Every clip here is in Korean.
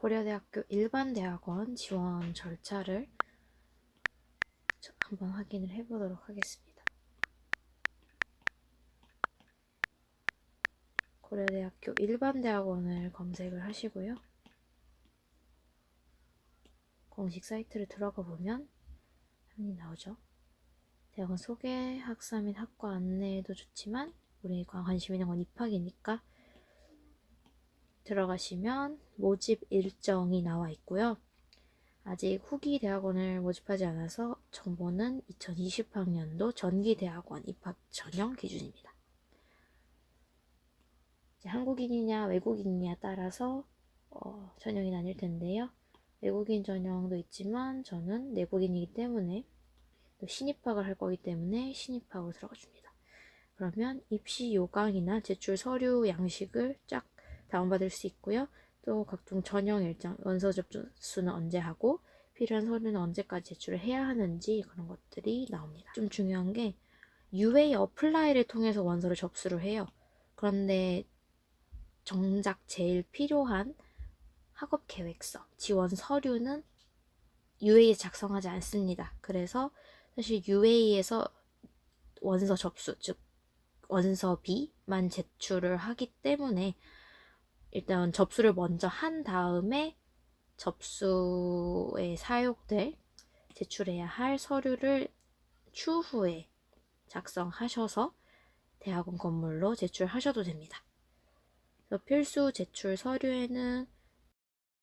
고려대학교 일반대학원 지원 절차를 한번 확인을 해보도록 하겠습니다. 고려대학교 일반대학원을 검색을 하시고요. 공식 사이트를 들어가 보면 화면이 나오죠. 대학원 소개, 학사 및 학과 안내도 좋지만 우리가 관심 있는 건 입학이니까 들어가시면 모집 일정이 나와 있고요. 아직 후기 대학원을 모집하지 않아서 정보는 2020학년도 전기대학원 입학 전형 기준입니다. 이제 한국인이냐 외국인이냐 따라서 전형이 나뉠 텐데요. 외국인 전형도 있지만 저는 내국인이기 때문에 또 신입학을 할 거기 때문에 신입학으로 들어가 줍니다. 그러면 입시 요강이나 제출 서류 양식을 쫙 다운받을 수 있고요. 또 각종 전형 일정, 원서 접수는 언제 하고 필요한 서류는 언제까지 제출을 해야 하는지 그런 것들이 나옵니다. 좀 중요한 게 UA 어플라이를 통해서 원서를 접수를 해요. 그런데 정작 제일 필요한 학업 계획서, 지원 서류는 UA에 작성하지 않습니다. 그래서 사실 UA에서 원서 접수, 즉 원서비만 제출을 하기 때문에 일단 접수를 먼저 한 다음에 접수에 사용될 제출해야 할 서류를 추후에 작성하셔서 대학원 건물로 제출하셔도 됩니다. 그래서 필수 제출 서류에는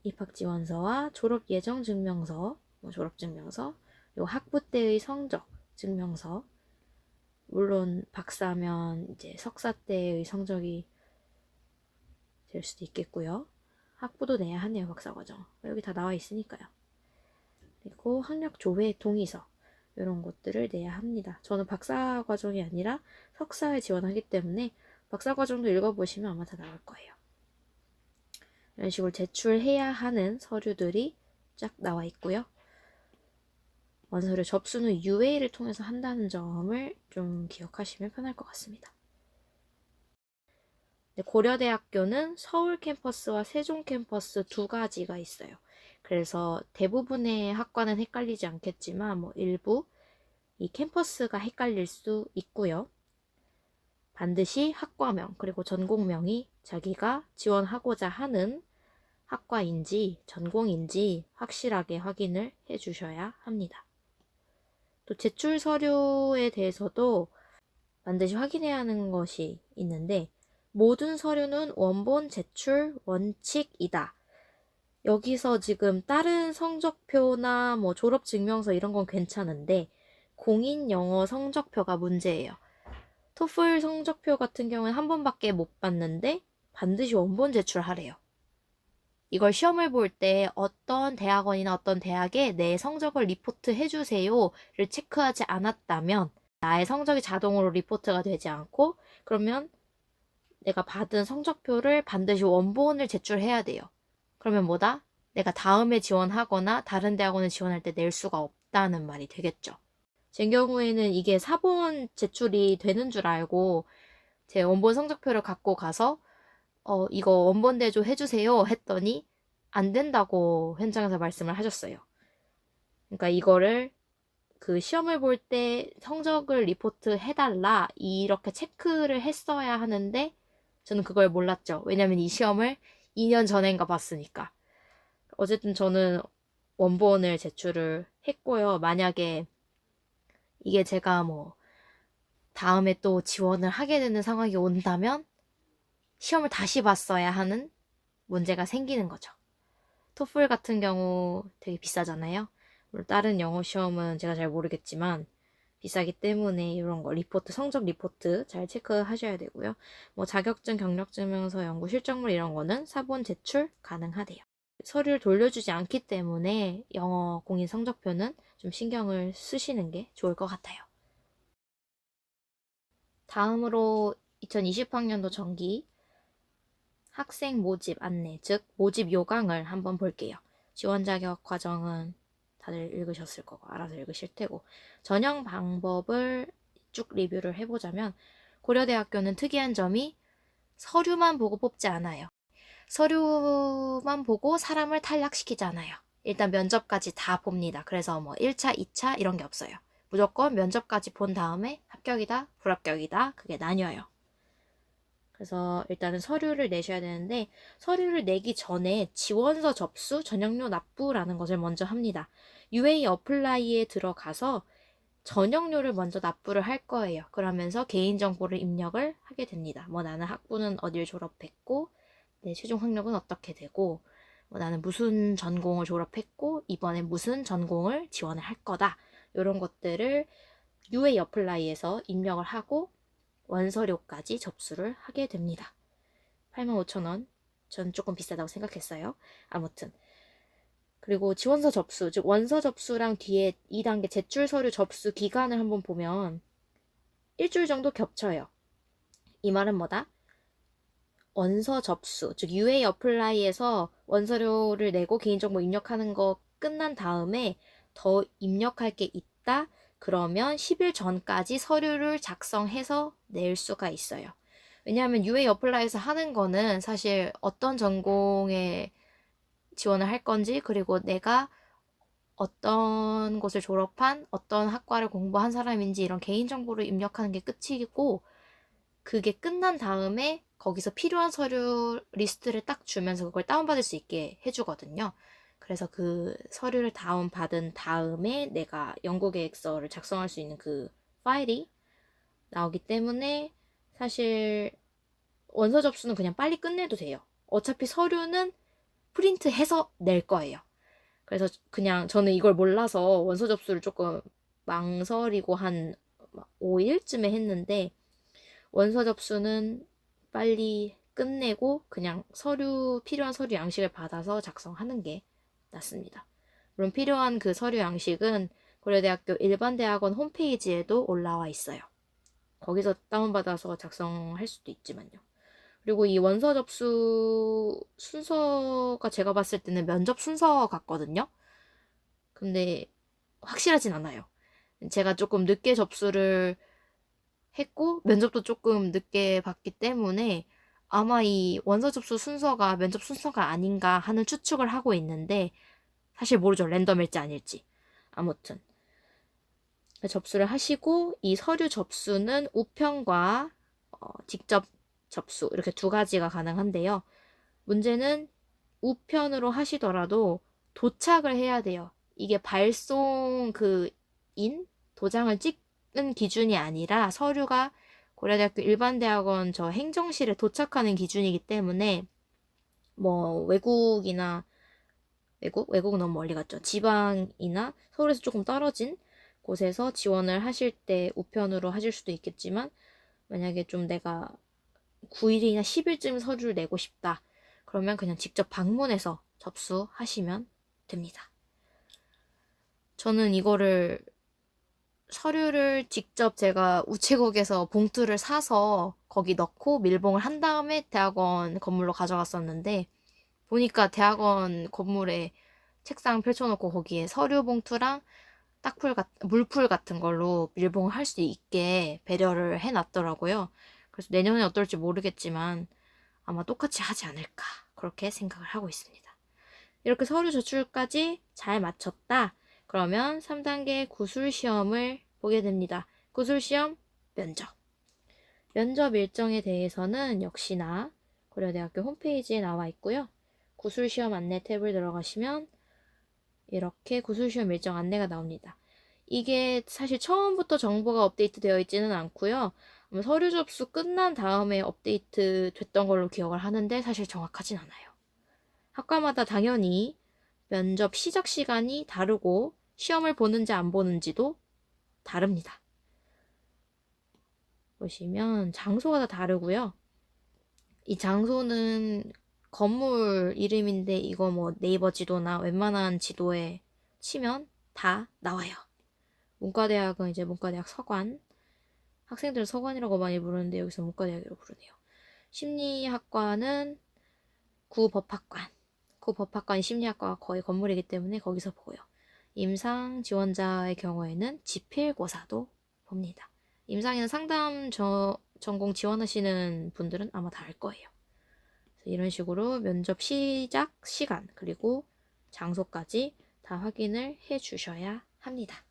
입학지원서와 졸업예정증명서, 졸업증명서, 그리고 학부 때의 성적 증명서, 물론 박사면 이제 석사 때의 성적이 될 수도 있겠고요. 학부도 내야 하네요, 박사과정. 여기 다 나와 있으니까요. 그리고 학력 조회 동의서, 이런 것들을 내야 합니다. 저는 박사과정이 아니라 석사에 지원하기 때문에 박사과정도 읽어보시면 아마 다 나올 거예요. 이런 식으로 제출해야 하는 서류들이 쫙 나와 있고요. 원서를 접수는 UA를 통해서 한다는 점을 좀 기억하시면 편할 것 같습니다. 고려대학교는 서울 캠퍼스와 세종 캠퍼스 두 가지가 있어요. 그래서 대부분의 학과는 헷갈리지 않겠지만 일부 이 캠퍼스가 헷갈릴 수 있고요. 반드시 학과명 그리고 전공명이 자기가 지원하고자 하는 학과인지 전공인지 확실하게 확인을 해주셔야 합니다. 또 제출 서류에 대해서도 반드시 확인해야 하는 것이 있는데 모든 서류는 원본 제출 원칙이다. 여기서 지금 다른 성적표나 졸업증명서 이런 건 괜찮은데 공인 영어 성적표가 문제예요. 토플 성적표 같은 경우는 한 번밖에 못 봤는데 반드시 원본 제출하래요. 이걸 시험을 볼 때 어떤 대학원이나 어떤 대학에 내 성적을 리포트 해주세요를 체크하지 않았다면 나의 성적이 자동으로 리포트가 되지 않고 그러면 내가 받은 성적표를 반드시 원본을 제출해야 돼요. 그러면 뭐다? 내가 다음에 지원하거나 다른 대학원을 지원할 때 낼 수가 없다는 말이 되겠죠. 제 경우에는 이게 사본 제출이 되는 줄 알고 제 원본 성적표를 갖고 가서 이거 원본 대조 해주세요 했더니 안 된다고 현장에서 말씀을 하셨어요. 그러니까 이거를 그 시험을 볼 때 성적을 리포트 해달라 이렇게 체크를 했어야 하는데 저는 그걸 몰랐죠. 왜냐면 이 시험을 2년 전인가 봤으니까. 어쨌든 저는 원본을 제출을 했고요. 만약에 이게 제가 다음에 또 지원을 하게 되는 상황이 온다면 시험을 다시 봤어야 하는 문제가 생기는 거죠. 토플 같은 경우 되게 비싸잖아요. 다른 영어 시험은 제가 잘 모르겠지만 비싸기 때문에 이런 거 리포트, 성적 리포트 잘 체크하셔야 되고요. 자격증, 경력증명서, 연구 실적물 이런 거는 사본 제출 가능하대요. 서류를 돌려주지 않기 때문에 영어 공인 성적표는 좀 신경을 쓰시는 게 좋을 것 같아요. 다음으로 2020학년도 정기 학생 모집 안내, 즉 모집 요강을 한번 볼게요. 지원 자격 과정은 다들 읽으셨을 거고 알아서 읽으실 테고 전형 방법을 쭉 리뷰를 해보자면 고려대학교는 특이한 점이 서류만 보고 뽑지 않아요. 서류만 보고 사람을 탈락시키잖아요. 일단 면접까지 다 봅니다. 그래서 뭐 1차, 2차 이런 게 없어요. 무조건 면접까지 본 다음에 합격이다, 불합격이다, 그게 나뉘어요. 그래서 일단은 서류를 내셔야 되는데, 서류를 내기 전에 지원서 접수, 전형료 납부라는 것을 먼저 합니다. UA 어플라이에 들어가서 전형료를 먼저 납부를 할 거예요. 그러면서 개인정보를 입력을 하게 됩니다. 뭐 나는 학부는 어딜 졸업했고, 내 최종 학력은 어떻게 되고, 뭐 나는 무슨 전공을 졸업했고, 이번에 무슨 전공을 지원을 할 거다. 이런 것들을 UA 어플라이에서 입력을 하고 원서료까지 접수를 하게 됩니다. 85,000원. 전 조금 비싸다고 생각했어요. 아무튼. 그리고 지원서 접수, 즉 원서 접수랑 뒤에 2단계 제출 서류 접수 기간을 한번 보면 일주일 정도 겹쳐요. 이 말은 뭐다? 원서 접수, 즉 UA 어플라이에서 원서료를 내고 개인정보 입력하는 거 끝난 다음에 더 입력할 게 있다? 그러면 10일 전까지 서류를 작성해서 낼 수가 있어요. 왜냐하면 UA 어플라이에서 하는 거는 사실 어떤 전공에 지원을 할 건지, 그리고 내가 어떤 곳을 졸업한, 어떤 학과를 공부한 사람인지 이런 개인정보를 입력하는 게 끝이고, 그게 끝난 다음에 거기서 필요한 서류 리스트를 딱 주면서 그걸 다운받을 수 있게 해주거든요. 그래서 그 서류를 다운받은 다음에 내가 연구 계획서를 작성할 수 있는 그 파일이 나오기 때문에 사실 원서 접수는 그냥 빨리 끝내도 돼요. 어차피 서류는 프린트해서 낼 거예요. 그래서 그냥 저는 이걸 몰라서 원서 접수를 조금 망설이고 한 5일쯤에 했는데, 원서 접수는 빨리 끝내고 그냥 필요한 서류 양식을 받아서 작성하는 게 낫습니다. 물론 필요한 그 서류 양식은 고려대학교 일반대학원 홈페이지에도 올라와 있어요. 거기서 다운받아서 작성할 수도 있지만요. 그리고 이 원서 접수 순서가 제가 봤을 때는 면접 순서 같거든요. 근데 확실하진 않아요. 제가 조금 늦게 접수를 했고 면접도 조금 늦게 봤기 때문에 아마 이 원서 접수 순서가 면접 순서가 아닌가 하는 추측을 하고 있는데, 사실 모르죠. 랜덤일지 아닐지. 아무튼 접수를 하시고, 이 서류 접수는 우편과 직접 접수 이렇게 두 가지가 가능한데요. 문제는 우편으로 하시더라도 도착을 해야 돼요. 이게 발송 도장을 찍는 기준이 아니라 서류가 고려대학교 일반대학원 저 행정실에 도착하는 기준이기 때문에, 뭐 외국은 너무 멀리 갔죠. 지방이나 서울에서 조금 떨어진 곳에서 지원을 하실 때 우편으로 하실 수도 있겠지만, 만약에 좀 내가 9일이나 10일쯤 서류를 내고 싶다. 그러면 그냥 직접 방문해서 접수하시면 됩니다. 저는 이거를 서류를 직접 제가 우체국에서 봉투를 사서 거기 넣고 밀봉을 한 다음에 대학원 건물로 가져갔었는데, 보니까 대학원 건물에 책상 펼쳐놓고 거기에 서류 봉투랑 물풀 같은 걸로 밀봉을 할 수 있게 배려를 해놨더라고요. 그래서 내년에 어떨지 모르겠지만 아마 똑같이 하지 않을까, 그렇게 생각을 하고 있습니다. 이렇게 서류 제출까지 잘 마쳤다. 그러면 3단계 구술시험을 보게 됩니다. 구술시험 면접. 면접 일정에 대해서는 역시나 고려대학교 홈페이지에 나와 있고요. 구술시험 안내 탭을 들어가시면 이렇게 구술시험 일정 안내가 나옵니다. 이게 사실 처음부터 정보가 업데이트 되어 있지는 않고요. 서류 접수 끝난 다음에 업데이트 됐던 걸로 기억을 하는데 사실 정확하진 않아요. 학과마다 당연히 면접 시작 시간이 다르고 시험을 보는지 안 보는지도 다릅니다. 보시면 장소가 다 다르고요. 이 장소는 건물 이름인데 이거 뭐 네이버 지도나 웬만한 지도에 치면 다 나와요. 문과대학은 이제 문과대학 서관, 학생들은 서관이라고 많이 부르는데 여기서 문과대학이라고 부르네요. 심리학과는 구법학관 심리학과가 거의 건물이기 때문에 거기서 보고요. 임상 지원자의 경우에는 지필고사도 봅니다. 임상에는 상담 전공 지원하시는 분들은 아마 다 알 거예요. 이런 식으로 면접 시작 시간 그리고 장소까지 다 확인을 해 주셔야 합니다.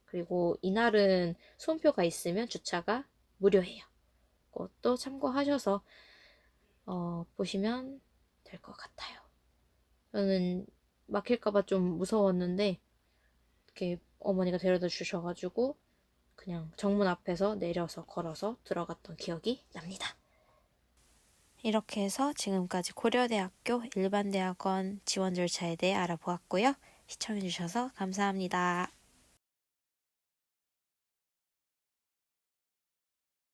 그리고 이날은 수험표가 있으면 주차가 무료예요. 그것도 참고하셔서 보시면 될 것 같아요. 저는 막힐까봐 좀 무서웠는데 이렇게 어머니가 데려다 주셔가지고 그냥 정문 앞에서 내려서 걸어서 들어갔던 기억이 납니다. 이렇게 해서 지금까지 고려대학교 일반대학원 지원 절차에 대해 알아보았고요. 시청해주셔서 감사합니다.